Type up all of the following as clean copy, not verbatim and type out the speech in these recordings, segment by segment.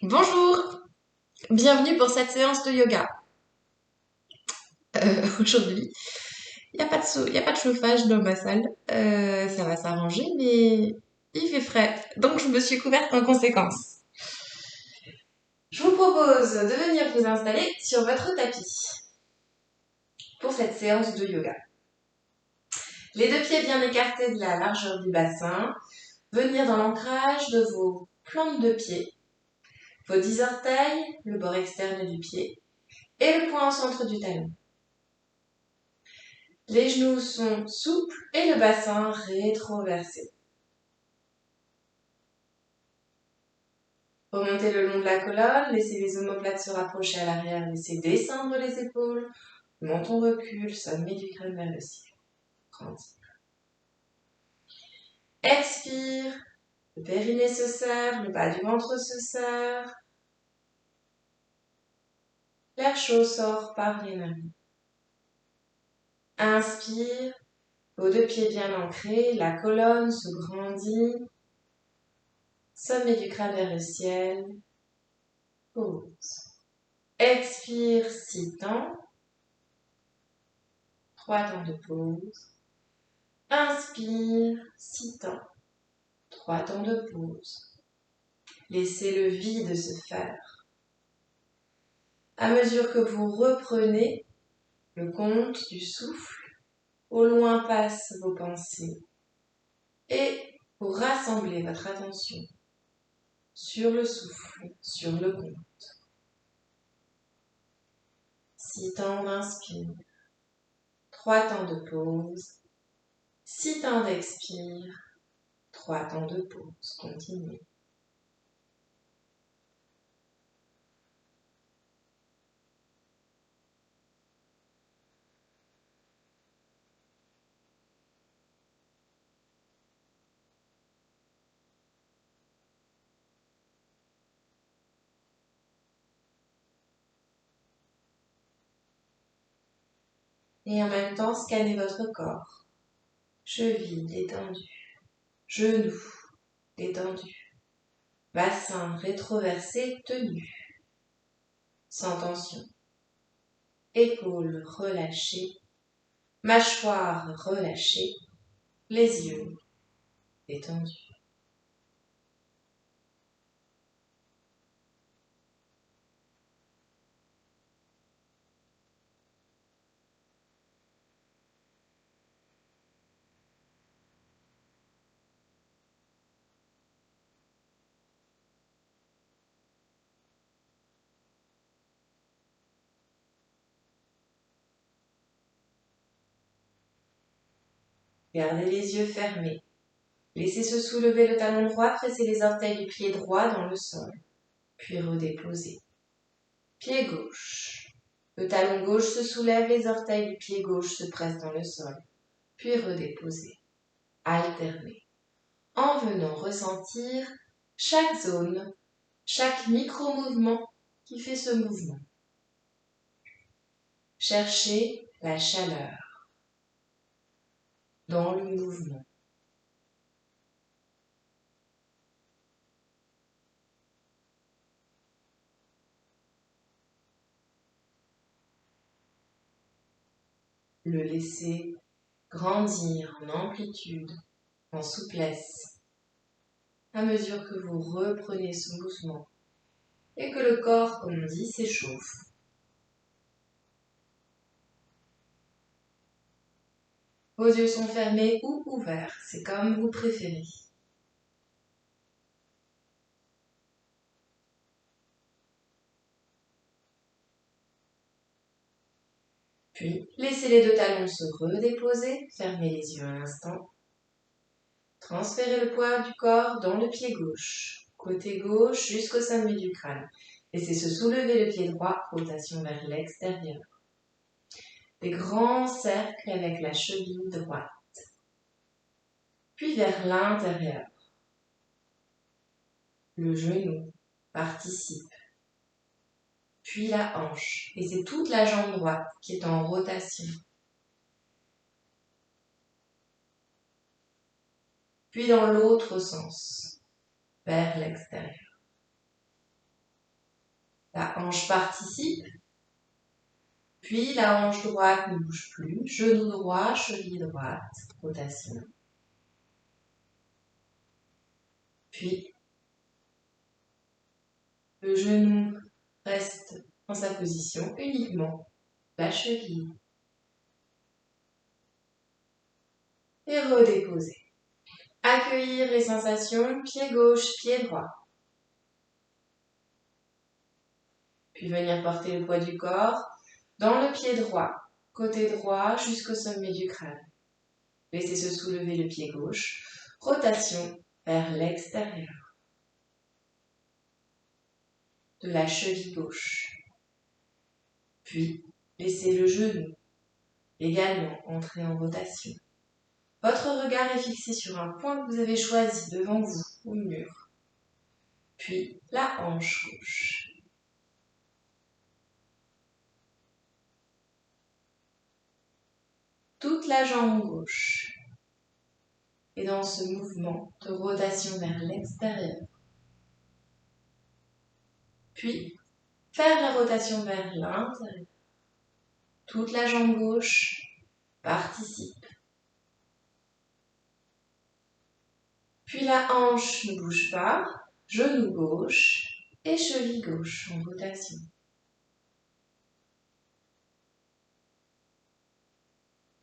Bonjour, bienvenue pour cette séance de yoga. Aujourd'hui, il y a pas de chauffage dans ma salle. Ça va s'arranger, mais il fait frais. Donc je me suis couverte en conséquence. Je vous propose de venir vous installer sur votre tapis pour cette séance de yoga. Les deux pieds bien écartés de la largeur du bassin. Venir dans l'ancrage de vos plantes de pied. Vos 10 orteils, le bord externe du pied et le point au centre du talon. Les genoux sont souples et le bassin rétroversé. Remontez le long de la colonne, laissez les omoplates se rapprocher à l'arrière, laissez descendre les épaules, le menton recule, sommet du crâne vers le ciel. Grandis. Expire, le périnée se serre, le bas du ventre se serre. L'air chaud sort par les narines. Inspire, vos deux pieds bien ancrés, la colonne se grandit. Sommet du crâne vers le ciel. Pause. Expire 6 temps. 3 temps de pause. Inspire 6 temps. 3 temps de pause. Laissez le vide se faire. À mesure que vous reprenez le compte du souffle, au loin passent vos pensées. Et vous rassemblez votre attention sur le souffle, sur le compte. 6 temps d'inspire. 3 temps de pause. 6 temps d'expire. 3 temps de pause. Continuez. Et en même temps, scannez votre corps. Chevilles détendues, genoux détendus, bassin rétroversé tenu, sans tension. Épaules relâchées, mâchoire relâchée, les yeux détendus. Gardez les yeux fermés. Laissez se soulever le talon droit, pressez les orteils du pied droit dans le sol, puis redéposez. Pied gauche. Le talon gauche se soulève, les orteils du pied gauche se pressent dans le sol, puis redéposez. Alternez. En venant ressentir chaque zone, chaque micro-mouvement qui fait ce mouvement. Cherchez la chaleur dans le mouvement. Le laisser grandir en amplitude, en souplesse, à mesure que vous reprenez ce mouvement et que le corps, comme on dit, s'échauffe. Vos yeux sont fermés ou ouverts, c'est comme vous préférez. Puis, laissez les deux talons se redéposer, fermez les yeux un instant. Transférez le poids du corps dans le pied gauche, côté gauche jusqu'au sommet du crâne. Laissez se soulever le pied droit, rotation vers l'extérieur. Des grands cercles avec la cheville droite. Puis vers l'intérieur. Le genou participe. Puis la hanche. Et c'est toute la jambe droite qui est en rotation. Puis dans l'autre sens, vers l'extérieur. La hanche participe. Puis la hanche droite ne bouge plus. Genou droit, cheville droite, rotation. Puis le genou reste dans sa position, uniquement la cheville. Et redéposer. Accueillir les sensations, pied gauche, pied droit. Puis venir porter le poids du corps dans le pied droit, côté droit jusqu'au sommet du crâne. Laissez se soulever le pied gauche, rotation vers l'extérieur de la cheville gauche. Puis, laissez le genou également entrer en rotation. Votre regard est fixé sur un point que vous avez choisi devant vous, au mur. Puis, la hanche gauche. Toute la jambe gauche. Et dans ce mouvement de rotation vers l'extérieur. Puis, faire la rotation vers l'intérieur. Toute la jambe gauche participe. Puis la hanche ne bouge pas, genou gauche et cheville gauche en rotation.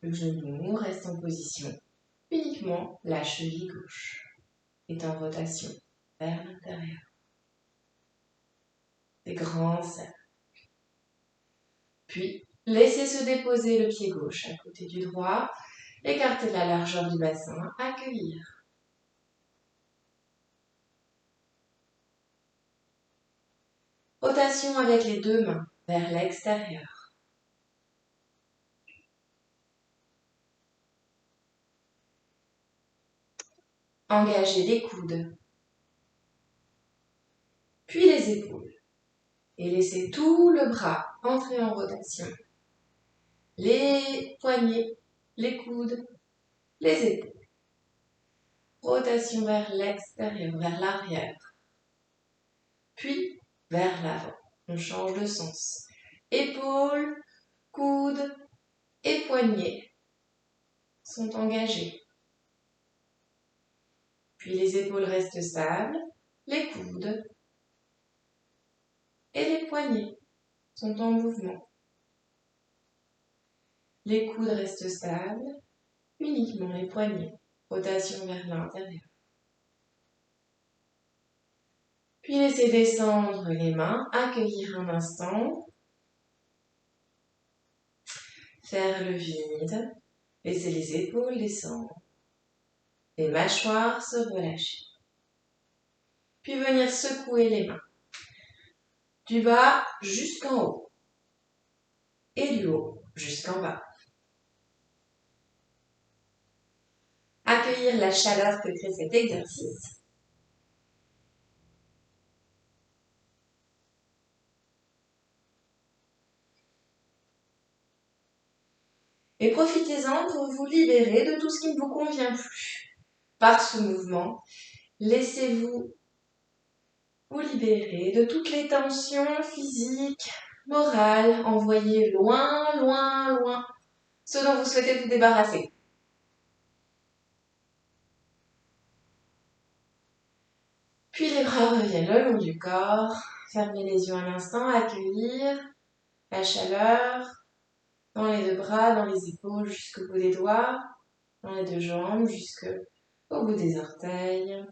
Le genou reste en position, uniquement la cheville gauche est en rotation vers l'intérieur. Des grands cercles. Puis, laissez se déposer le pied gauche à côté du droit, écartez la largeur du bassin, accueillir. Rotation avec les deux mains vers l'extérieur. Engagez les coudes, puis les épaules. Et laissez tout le bras entrer en rotation. Les poignets, les coudes, les épaules. Rotation vers l'extérieur, vers l'arrière. Puis vers l'avant. On change de sens. Épaules, coudes et poignets sont engagés. Puis les épaules restent stables, les coudes et les poignets sont en mouvement. Les coudes restent stables, uniquement les poignets. Rotation vers l'intérieur. Puis laissez descendre les mains, accueillir un instant. Faire le vide. Laissez les épaules descendre. Les mâchoires se relâcher. Puis venir secouer les mains. Du bas jusqu'en haut. Et du haut jusqu'en bas. Accueillir la chaleur que crée cet exercice. Et profitez-en pour vous libérer de tout ce qui ne vous convient plus. Par ce mouvement, laissez-vous vous libérer de toutes les tensions physiques, morales, envoyez loin, loin, loin ce dont vous souhaitez vous débarrasser. Puis les bras reviennent le long du corps, fermez les yeux un instant, accueillir la chaleur dans les deux bras, dans les épaules jusqu'au bout des doigts, dans les deux jambes jusqu'au bout des orteils.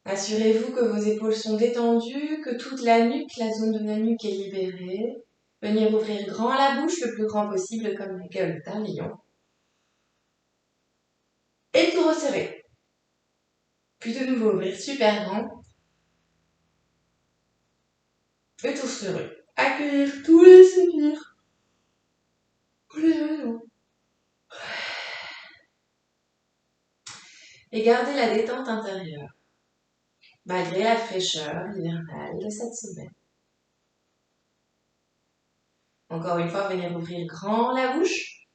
Assurez-vous que vos épaules sont détendues, que toute la nuque, la zone de la nuque est libérée. Venir ouvrir grand la bouche, le plus grand possible, comme la gueule d'un lion. Et tout resserrer. Puis de nouveau ouvrir super grand. Et tout serrer. Accueillir tous les souvenirs. Et garder la détente intérieure, malgré la fraîcheur hivernale de cette semaine. Encore une fois, venir ouvrir grand la bouche.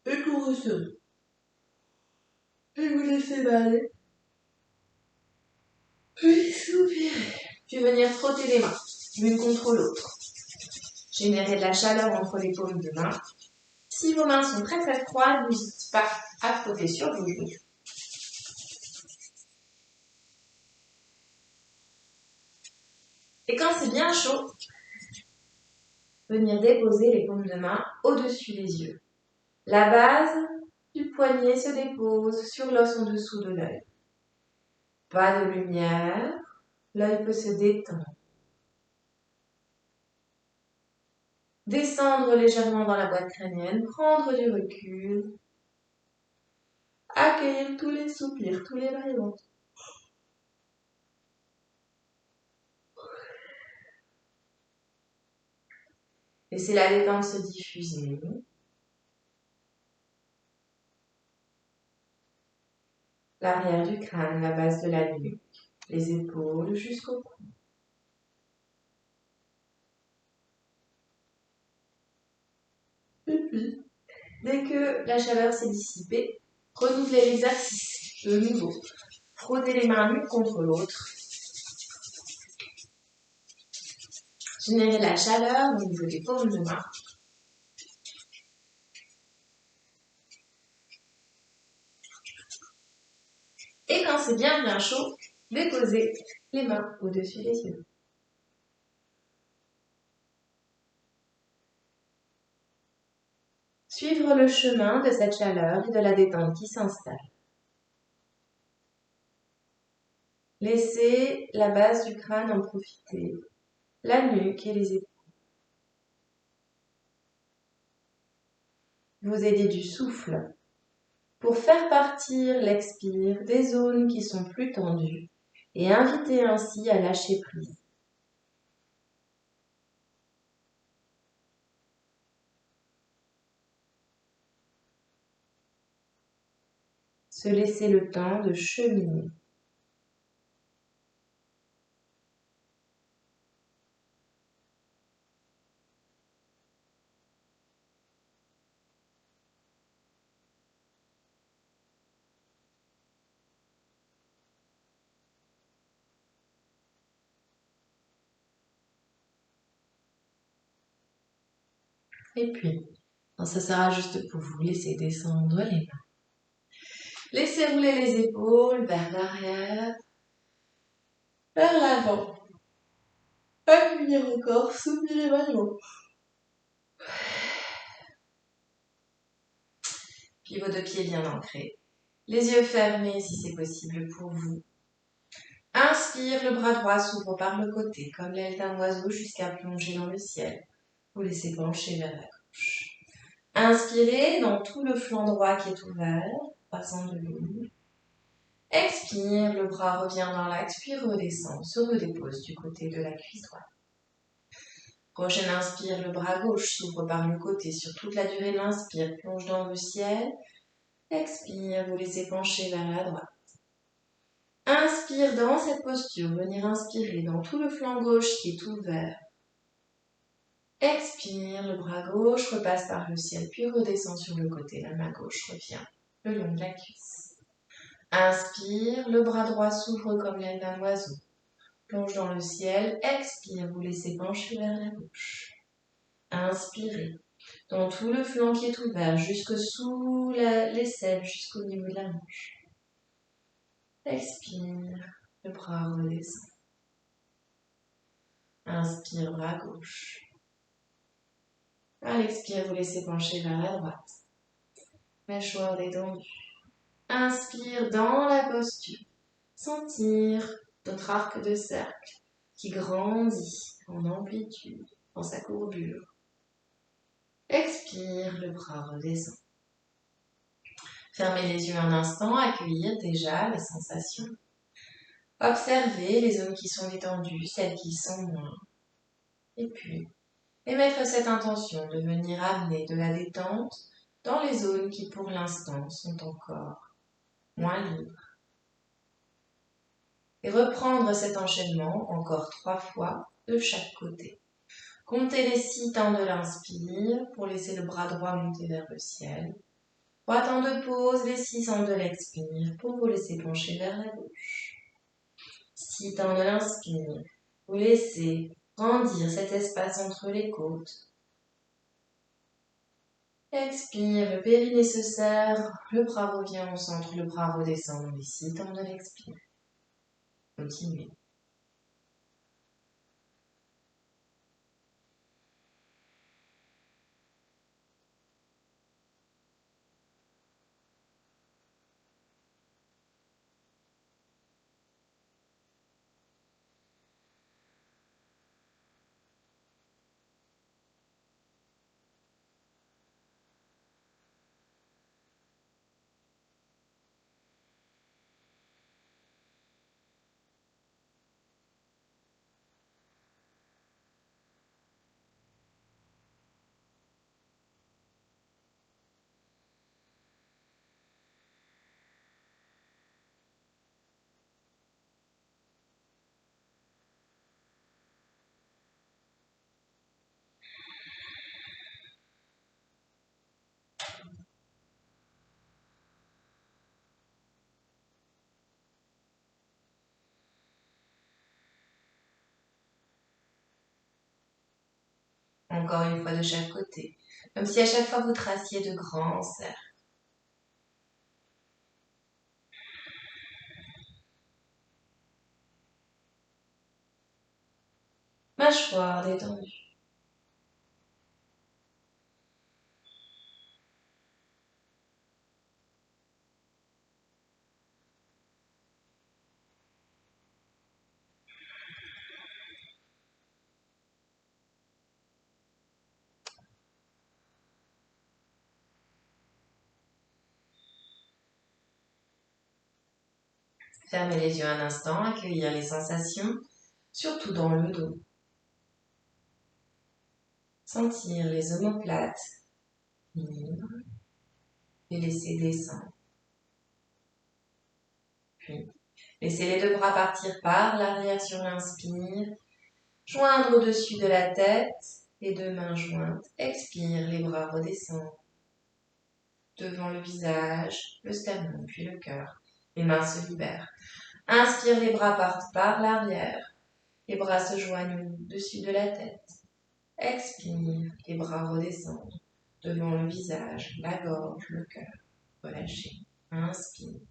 Et tout resserrer. Et vous laissez baller. Puis soupirer. Puis venir frotter les mains, l'une contre l'autre. Générer de la chaleur entre les paumes de main. Si vos mains sont très très froides, n'hésitez pas à frotter sur vos genoux. Et quand c'est bien chaud, venir déposer les paumes de main au-dessus des yeux. La base du poignet se dépose sur l'os en dessous de l'œil. Pas de lumière, l'œil peut se détendre. Descendre légèrement dans la boîte crânienne, prendre du recul, accueillir tous les soupirs, tous les vaillements. Laissez la détente se diffuser. L'arrière du crâne, la base de la nuque, les épaules jusqu'au cou. Et puis, dès que la chaleur s'est dissipée, renouvelez l'exercice de nouveau. Frottez les mains l'une contre l'autre. Générez la chaleur au niveau des paumes de main. Et quand c'est bien chaud, déposez les mains au-dessus des yeux. Suivre le chemin de cette chaleur et de la détente qui s'installe. Laissez la base du crâne en profiter, la nuque et les épaules. Vous aidez du souffle pour faire partir l'expire des zones qui sont plus tendues et inviter ainsi à lâcher prise. Se laisser le temps de cheminer. Et puis, ça sera juste pour vous laisser descendre les mains. Laissez rouler les épaules vers l'arrière, vers l'avant. Accueillir encore, soupirer vaillamment. Pivot de pied bien ancré. Les yeux fermés si c'est possible pour vous. Inspire, le bras droit s'ouvre par le côté, comme l'aile d'un oiseau jusqu'à plonger dans le ciel. Vous laissez pencher vers la gauche. Inspirez dans tout le flanc droit qui est ouvert, passant de l'eau. Expire, le bras revient dans l'axe, puis redescend, se redépose du côté de la cuisse droite. Prochaine inspire, le bras gauche s'ouvre par le côté sur toute la durée de l'inspire, plonge dans le ciel. Expire, vous laissez pencher vers la droite. Inspire dans cette posture, venir inspirer dans tout le flanc gauche qui est ouvert. Expire, le bras gauche repasse par le ciel, puis redescend sur le côté, la main gauche revient le long de la cuisse. Inspire, le bras droit s'ouvre comme l'aile d'un oiseau. Plonge dans le ciel, expire, vous laissez pencher vers la gauche. Inspirez, dans tout le flanc qui est ouvert, jusque sous l'aisselle, jusqu'au niveau de la hanche. Expire, le bras redescend. Inspire, bras gauche. À l'expire, vous laissez pencher vers la droite. Mâchoire détendue. Inspire dans la posture. Sentir notre arc de cercle qui grandit en amplitude dans sa courbure. Expire, le bras redescend. Fermez les yeux un instant, accueillir déjà les sensations. Observez les zones qui sont détendues, celles qui sont moins. Et puis, émettre cette intention de venir amener de la détente dans les zones qui pour l'instant sont encore moins libres. Et reprendre cet enchaînement encore 3 fois de chaque côté. Comptez les 6 temps de l'inspire pour laisser le bras droit monter vers le ciel. 3 temps de pause, les 6 temps de l'expire pour vous laisser pencher vers la gauche. Si tendre l'inspire, vous laissez grandir cet espace entre les côtes. Expire, le périnée se serre, le bras revient au centre, le bras redescend. Ici, tendre l'expire. Continuez. Encore une fois de chaque côté, comme si à chaque fois vous traciez de grands cercles. Mâchoire détendue. Fermez les yeux un instant, accueillir les sensations, surtout dans le dos. Sentir les omoplates libres et laisser descendre. Puis, laissez les deux bras partir par l'arrière sur l'inspire, joindre au-dessus de la tête, les deux mains jointes. Expire, les bras redescendent. Devant le visage, le sternum, puis le cœur. Les mains se libèrent. Inspire, les bras partent par l'arrière. Les bras se joignent au-dessus de la tête. Expire, les bras redescendent. Devant le visage, la gorge, le cœur. Relâchez. Inspire.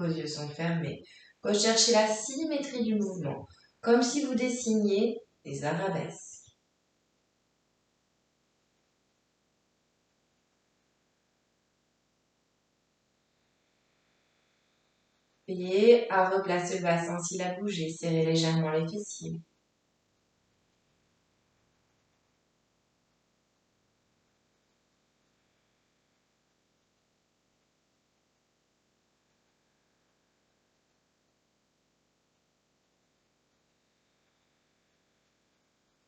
Vos yeux sont fermés. Recherchez la symétrie du mouvement, comme si vous dessiniez des arabesques. Veillez à replacer le bassin s'il a bougé. Serrez légèrement les fessiers.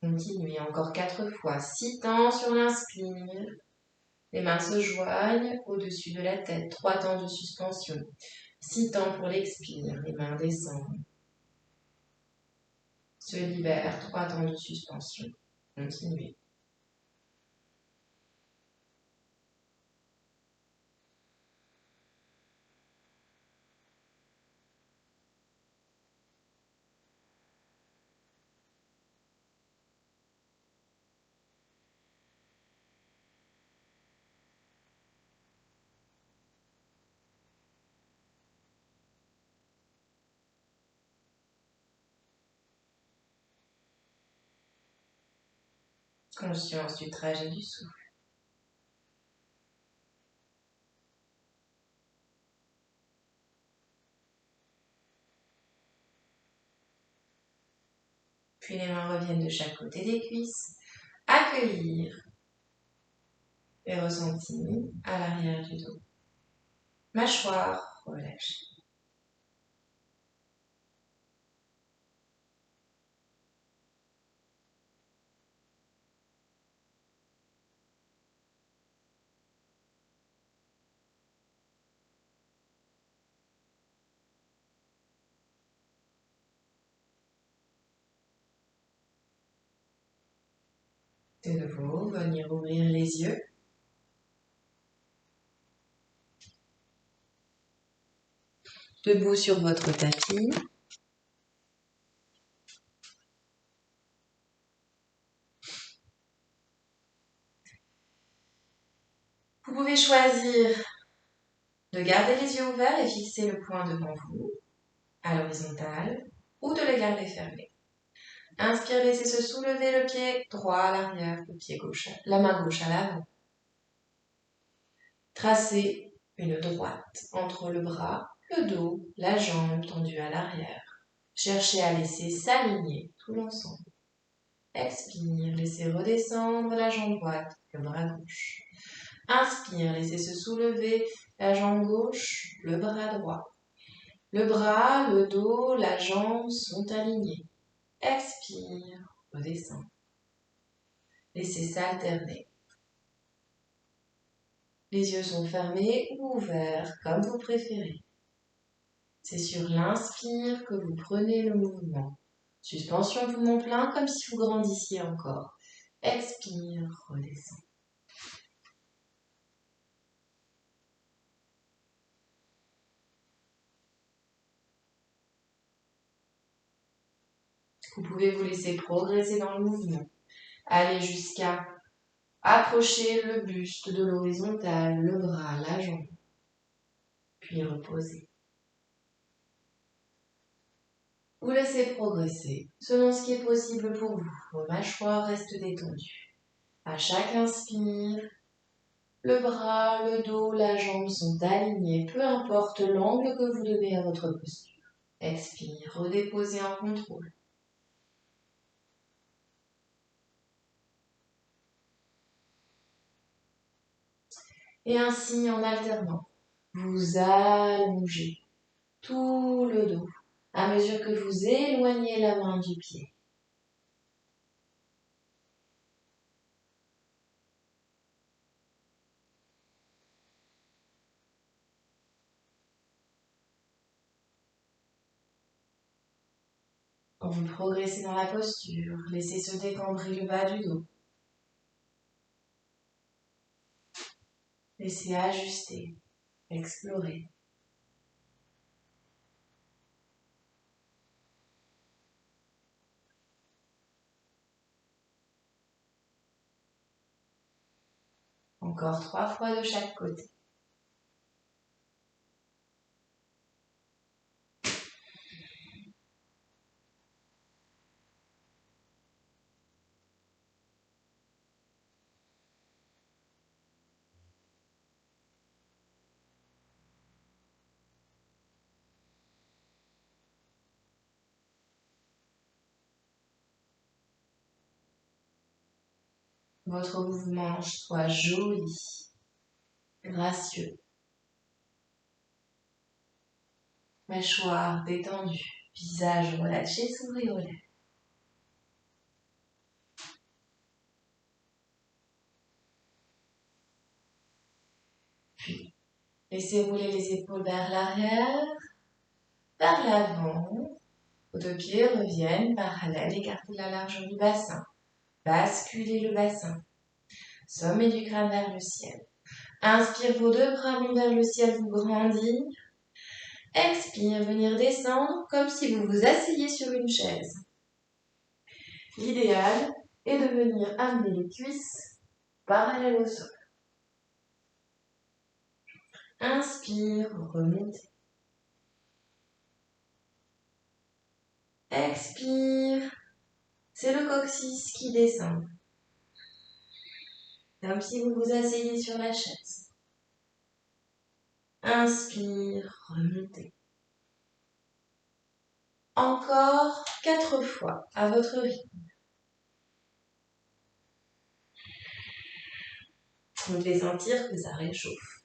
Continuez encore 4 fois. 6 temps sur l'inspire. Les mains se joignent au-dessus de la tête. 3 temps de suspension. 6 temps pour l'expire. Les mains descendent. Se libèrent. 3 temps de suspension. Continuez. Conscience du trajet du souffle. Puis les mains reviennent de chaque côté des cuisses. Accueillir les ressentis à l'arrière du dos. Mâchoire relâchée. De nouveau, venir ouvrir les yeux. Debout sur votre tapis. Vous pouvez choisir de garder les yeux ouverts et fixer le poing devant vous, à l'horizontale, ou de les garder fermés. Inspire, laissez se soulever le pied droit à l'arrière, le pied gauche, la main gauche à l'avant. Tracez une droite entre le bras, le dos, la jambe tendue à l'arrière. Cherchez à laisser s'aligner tout l'ensemble. Expire, laissez redescendre la jambe droite, le bras gauche. Inspire, laissez se soulever la jambe gauche, le bras droit. Le bras, le dos, la jambe sont alignés. Expire, redescend. Laissez s'alterner. Les yeux sont fermés ou ouverts, comme vous préférez. C'est sur l'inspire que vous prenez le mouvement. Suspension poumon plein, comme si vous grandissiez encore. Expire, redescend. Vous pouvez vous laisser progresser dans le mouvement. Allez jusqu'à approcher le buste de l'horizontale, le bras, la jambe. Puis reposer. Vous laissez progresser selon ce qui est possible pour vous. Vos mâchoires restent détendues. À chaque inspire, le bras, le dos, la jambe sont alignés, peu importe l'angle que vous donnez à votre posture. Expire, redéposez en contrôle. Et ainsi, en alternant, vous allongez tout le dos à mesure que vous éloignez la main du pied. Quand vous progressez dans la posture, laissez se décambrer le bas du dos. Laissez ajuster, explorer. Encore 3 fois de chaque côté. Votre mouvement soit joli, gracieux. Mâchoire détendue, visage relâché, sourire aux lèvres. Puis, laissez rouler les épaules vers l'arrière, vers l'avant. Vos deux pieds reviennent parallèles, écartez la largeur du bassin. Basculez le bassin. Sommet du crâne vers le ciel. Inspire, vos deux bras montent vers le ciel, vous grandir. Expire, venir descendre comme si vous vous asseyez sur une chaise. L'idéal est de venir amener les cuisses parallèles au sol. Inspire, remontez. Expire, c'est le coccyx qui descend. Comme si vous vous asseyez sur la chaise. Inspire, remontez. Encore 4 fois à votre rythme. Vous devez sentir que ça réchauffe.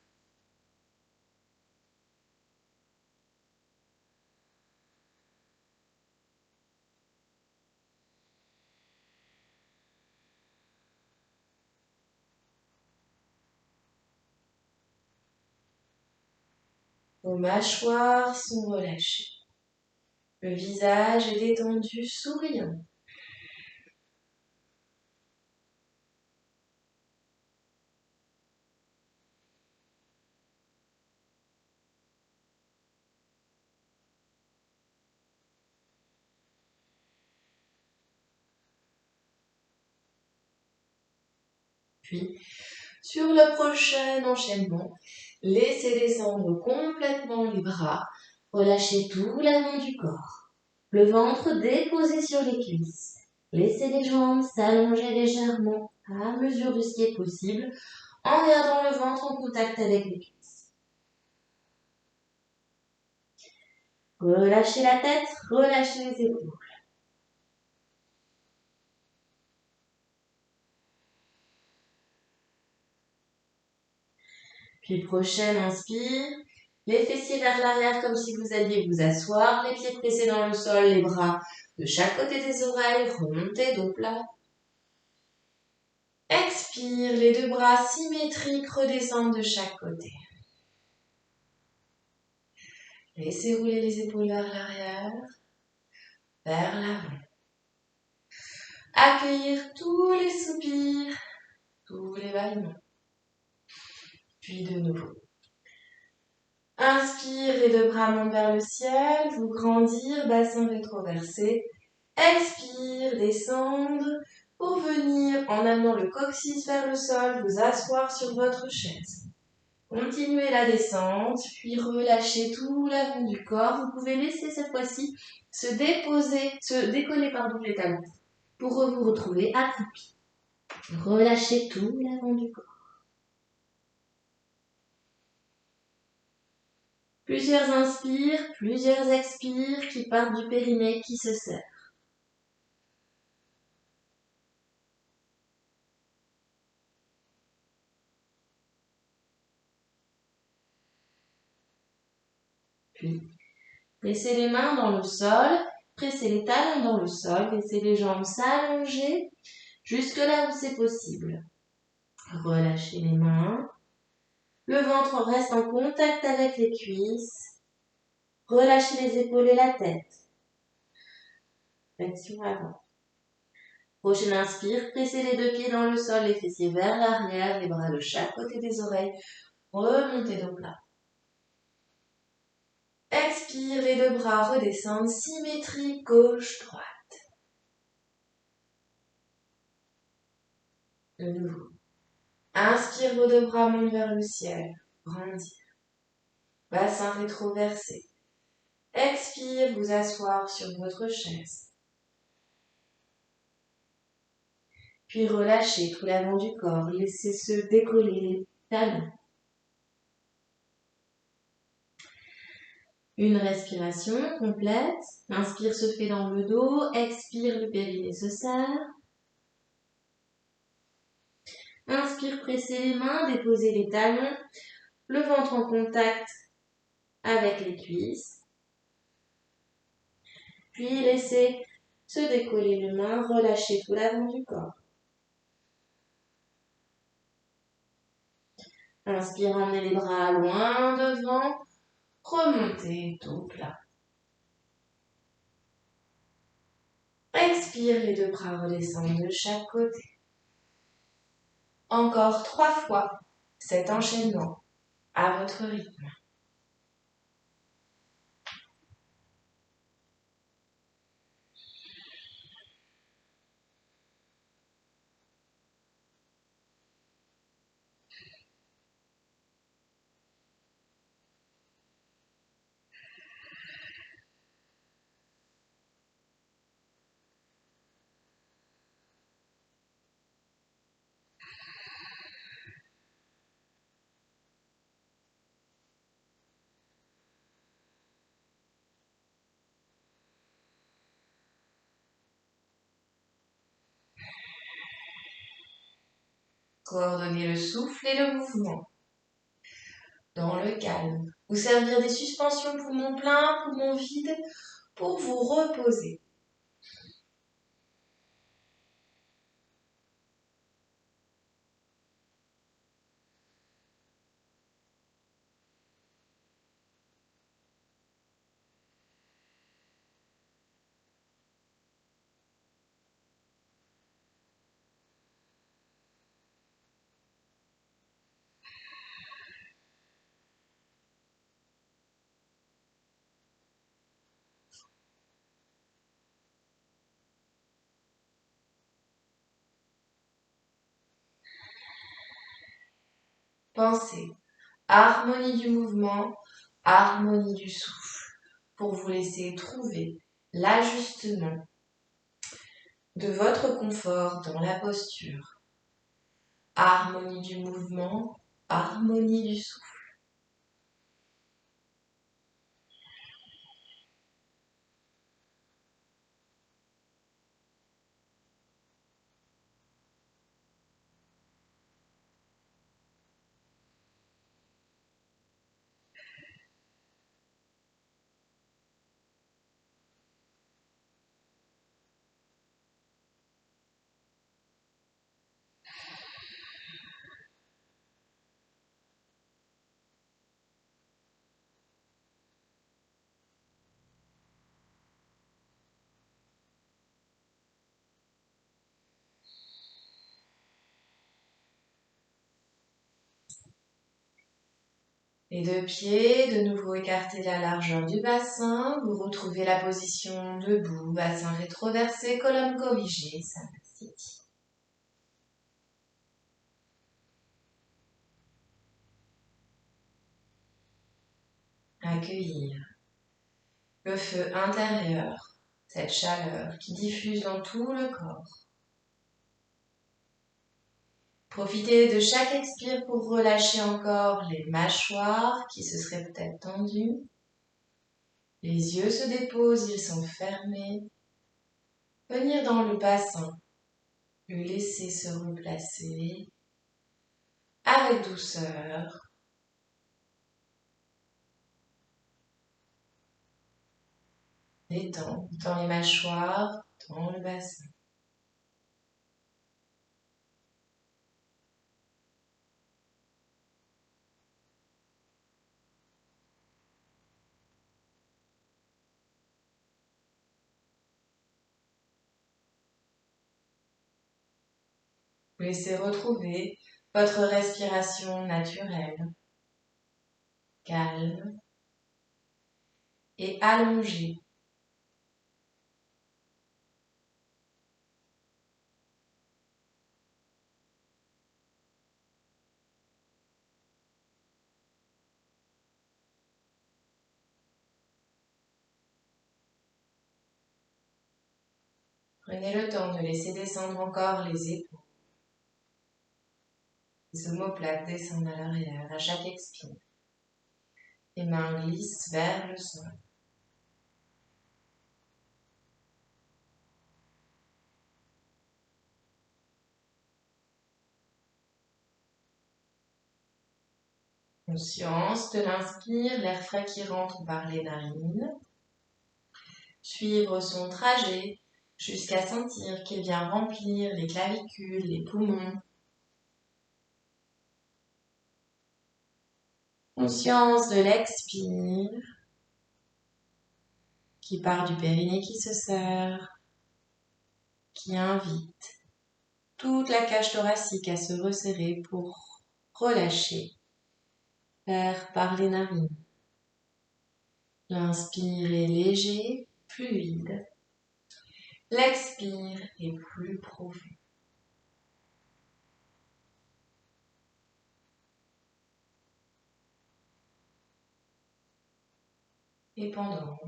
Vos mâchoires sont relâchées. Le visage est détendu, souriant. Puis, sur le prochain enchaînement, laissez descendre complètement les bras, relâchez tout l'avant du corps. Le ventre déposé sur les cuisses. Laissez les jambes s'allonger légèrement à mesure de ce qui est possible en gardant le ventre en contact avec les cuisses. Relâchez la tête, relâchez les épaules. Puis prochaine, inspire. Les fessiers vers l'arrière comme si vous alliez vous asseoir, les pieds pressés dans le sol, les bras de chaque côté des oreilles, remontez dos plat. Expire, les deux bras symétriques redescendent de chaque côté. Laissez rouler les épaules vers l'arrière, vers l'avant. Accueillir tous les soupirs, tous les bâillements. Puis de nouveau. Inspire, les deux bras montent vers le ciel, vous grandir, bassin rétroversé. Expire, descendre, pour venir en amenant le coccyx vers le sol, vous asseoir sur votre chaise. Continuez la descente, puis relâchez tout l'avant du corps. Vous pouvez laisser cette fois-ci se décoller les talons pour vous retrouver accroupi. Relâchez tout l'avant du corps. Plusieurs inspires, plusieurs expires qui partent du périnée qui se serre. Puis, pressez les mains dans le sol, pressez les talons dans le sol, laissez les jambes s'allonger jusque là où c'est possible. Relâchez les mains. Le ventre reste en contact avec les cuisses. Relâchez les épaules et la tête. Flexion avant. Prochaine inspire, pressez les deux pieds dans le sol, les fessiers vers l'arrière, les bras de chaque côté des oreilles. Remontez dos plat. Expire, les deux bras redescendent, symétrie gauche-droite. De nouveau. Inspire, vos deux bras montent vers le ciel. Grandir. Bassin rétroversé. Expire, vous asseoir sur votre chaise. Puis relâchez tout l'avant du corps. Laissez se décoller les talons. Une respiration complète. Inspire se fait dans le dos. Expire, le périnée se serre. Inspire, pressez les mains, déposez les talons. Le ventre en contact avec les cuisses. Puis laissez se décoller les mains. Relâchez tout l'avant du corps. Inspire, emmenez les bras loin devant. Remontez dos plat. Expire, les deux bras redescendent de chaque côté. Encore 3 fois cet enchaînement à votre rythme. Coordonnez le souffle et le mouvement. Dans le calme. Vous servir des suspensions poumons pleins, poumons vides pour vous reposer. Pensez, harmonie du mouvement, harmonie du souffle, pour vous laisser trouver l'ajustement de votre confort dans la posture. Harmonie du mouvement, harmonie du souffle. Les deux pieds, de nouveau écartés la largeur du bassin. Vous retrouvez la position debout, bassin rétroversé, colonne corrigée, Samasthiti. Accueillir le feu intérieur, cette chaleur qui diffuse dans tout le corps. Profitez de chaque expire pour relâcher encore les mâchoires qui se seraient peut-être tendues. Les yeux se déposent, ils sont fermés. Venir dans le bassin, le laisser se replacer avec douceur. Détente dans les mâchoires, dans le bassin. Laissez retrouver votre respiration naturelle, calme et allongée. Prenez le temps de laisser descendre encore les épaules. Les omoplates descendent à l'arrière à chaque expire. Les mains glissent vers le sol. Conscience de l'inspire, l'air frais qui rentre par les narines. Suivre son trajet jusqu'à sentir qu'il vient remplir les clavicules, les poumons. Conscience de l'expire qui part du périnée qui se serre, qui invite toute la cage thoracique à se resserrer pour relâcher l'air par les narines. L'inspire est léger, fluide. L'expire est plus profond. Et pendant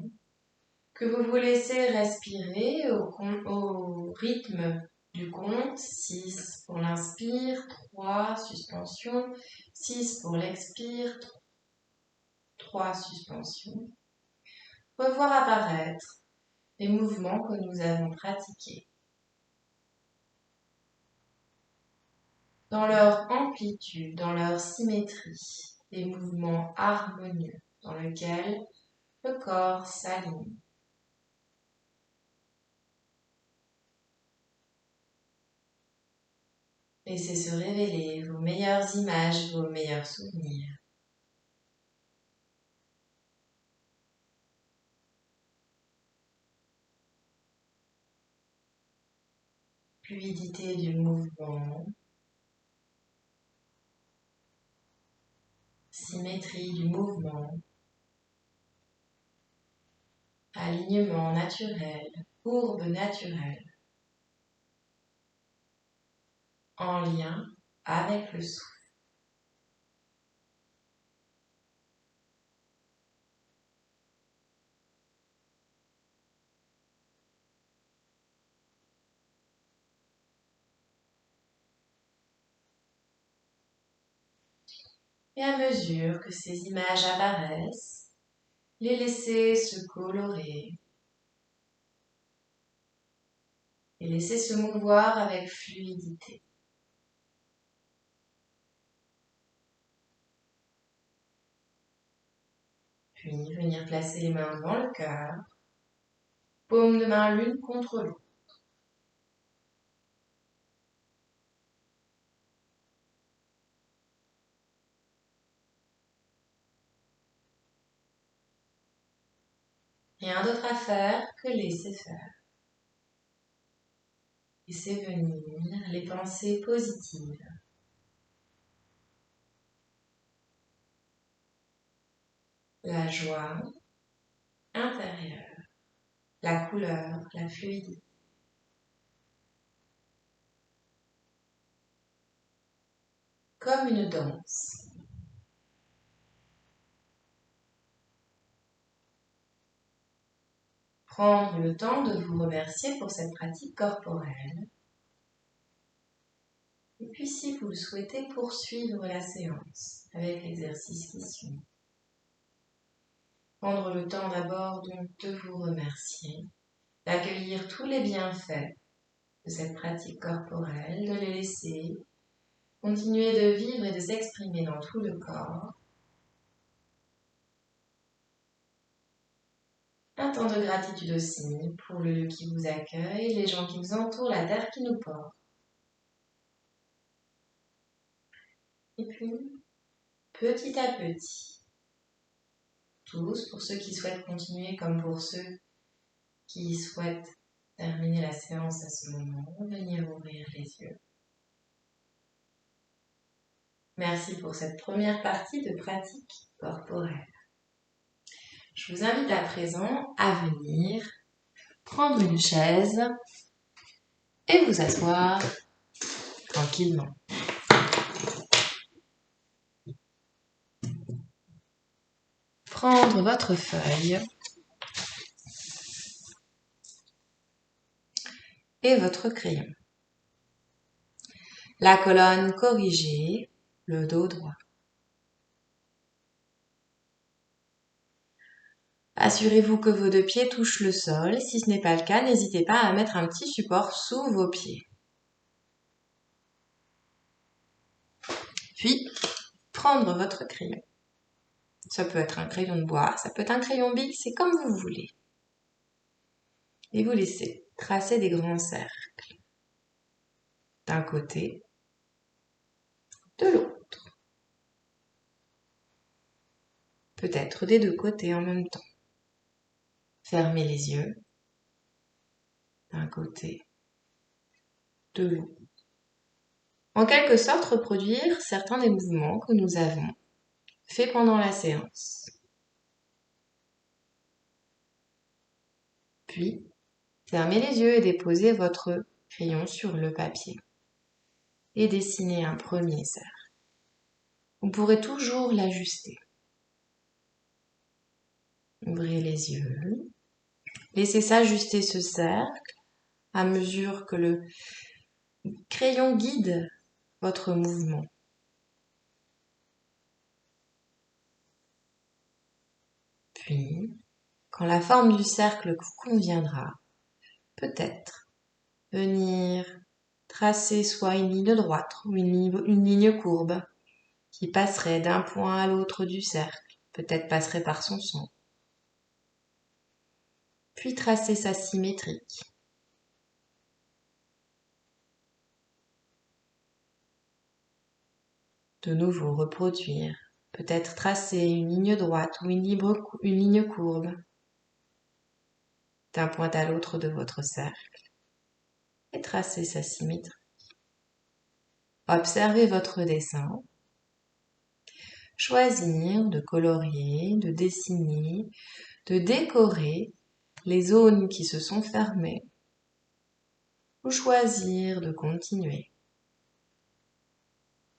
que vous vous laissez respirer au rythme du compte, 6 pour l'inspire, 3 suspension, 6 pour l'expire, 3 suspension. Revoir apparaître les mouvements que nous avons pratiqués. Dans leur amplitude, dans leur symétrie, des mouvements harmonieux dans lesquels le corps s'aligne. Laissez se révéler vos meilleures images, vos meilleurs souvenirs. Fluidité du mouvement, symétrie du mouvement, alignement naturel, courbe naturelle, en lien avec le souffle. Et à mesure que ces images apparaissent, les laisser se colorer et laisser se mouvoir avec fluidité. Puis venir placer les mains devant le cœur, paumes de main l'une contre l'autre. Rien d'autre à faire que laisser faire. Laissez venir les pensées positives. La joie intérieure, la couleur, la fluidité. Comme une danse. Prendre le temps de vous remercier pour cette pratique corporelle. Et puis si vous le souhaitez, poursuivre la séance avec l'exercice qui suit. Prendre le temps d'abord donc de vous remercier, d'accueillir tous les bienfaits de cette pratique corporelle, de les laisser continuer de vivre et de s'exprimer dans tout le corps. Un temps de gratitude aussi pour le lieu qui vous accueille, les gens qui nous entourent, la terre qui nous porte. Et puis, petit à petit, tous, pour ceux qui souhaitent continuer comme pour ceux qui souhaitent terminer la séance à ce moment, venir ouvrir les yeux. Merci pour cette première partie de pratique corporelle. Je vous invite à présent à venir prendre une chaise et vous asseoir tranquillement. Prendre votre feuille et votre crayon. La colonne corrigée, le dos droit. Assurez-vous que vos deux pieds touchent le sol. Si ce n'est pas le cas, n'hésitez pas à mettre un petit support sous vos pieds. Puis, prendre votre crayon. Ça peut être un crayon de bois, ça peut être un crayon bic, c'est comme vous voulez. Et vous laissez tracer des grands cercles. D'un côté, de l'autre. Peut-être des deux côtés en même temps. Fermez les yeux. D'un côté, de l'autre. En quelque sorte, reproduire certains des mouvements que nous avons faits pendant la séance. Puis, fermez les yeux et déposez votre crayon sur le papier. Et dessinez un premier cercle. Vous pourrez toujours l'ajuster. Ouvrez les yeux. Laissez s'ajuster ce cercle à mesure que le crayon guide votre mouvement. Puis, quand la forme du cercle vous conviendra, peut-être venir tracer soit une ligne droite ou une ligne courbe qui passerait d'un point à l'autre du cercle, peut-être passerait par son centre. Puis tracer sa symétrique. De nouveau reproduire, peut-être tracer une ligne droite ou une ligne courbe d'un point à l'autre de votre cercle et tracer sa symétrie. Observez votre dessin. Choisir de colorier, de dessiner, de décorer les zones qui se sont fermées ou choisir de continuer.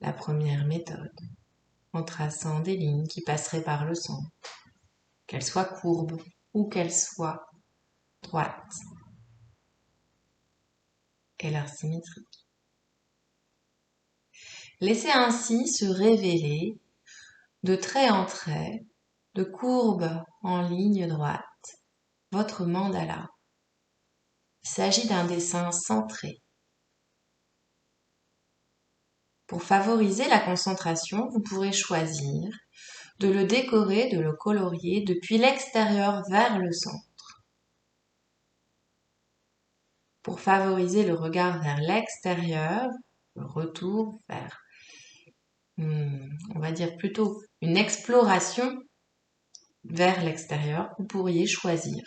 La première méthode, en traçant des lignes qui passeraient par le centre, qu'elles soient courbes ou qu'elles soient droites, et leur symétrie. Laissez ainsi se révéler de trait en trait, de courbe en ligne droite, votre mandala. Il s'agit d'un dessin centré. Pour favoriser la concentration, vous pourrez choisir de le décorer, de le colorier depuis l'extérieur vers le centre. Pour favoriser le regard vers l'extérieur, le retour vers, on va dire plutôt une exploration vers l'extérieur, vous pourriez choisir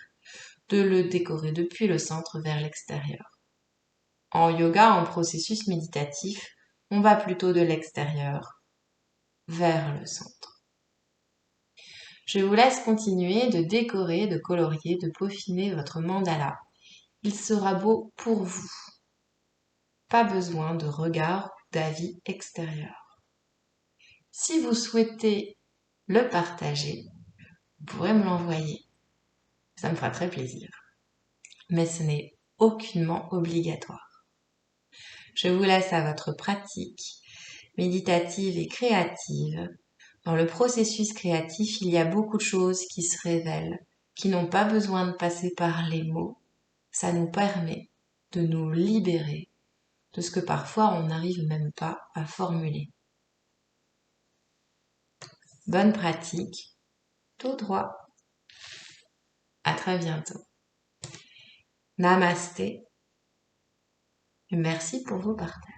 de le décorer depuis le centre vers l'extérieur. En yoga, en processus méditatif, on va plutôt de l'extérieur vers le centre. Je vous laisse continuer de décorer, de colorier, de peaufiner votre mandala. Il sera beau pour vous. Pas besoin de regard ou d'avis extérieur. Si vous souhaitez le partager, vous pourrez me l'envoyer. Ça me fera très plaisir. Mais ce n'est aucunement obligatoire. Je vous laisse à votre pratique méditative et créative. Dans le processus créatif, il y a beaucoup de choses qui se révèlent, qui n'ont pas besoin de passer par les mots. Ça nous permet de nous libérer de ce que parfois on n'arrive même pas à formuler. Bonne pratique, tout droit. À très bientôt. Namasté. Et merci pour vos partages.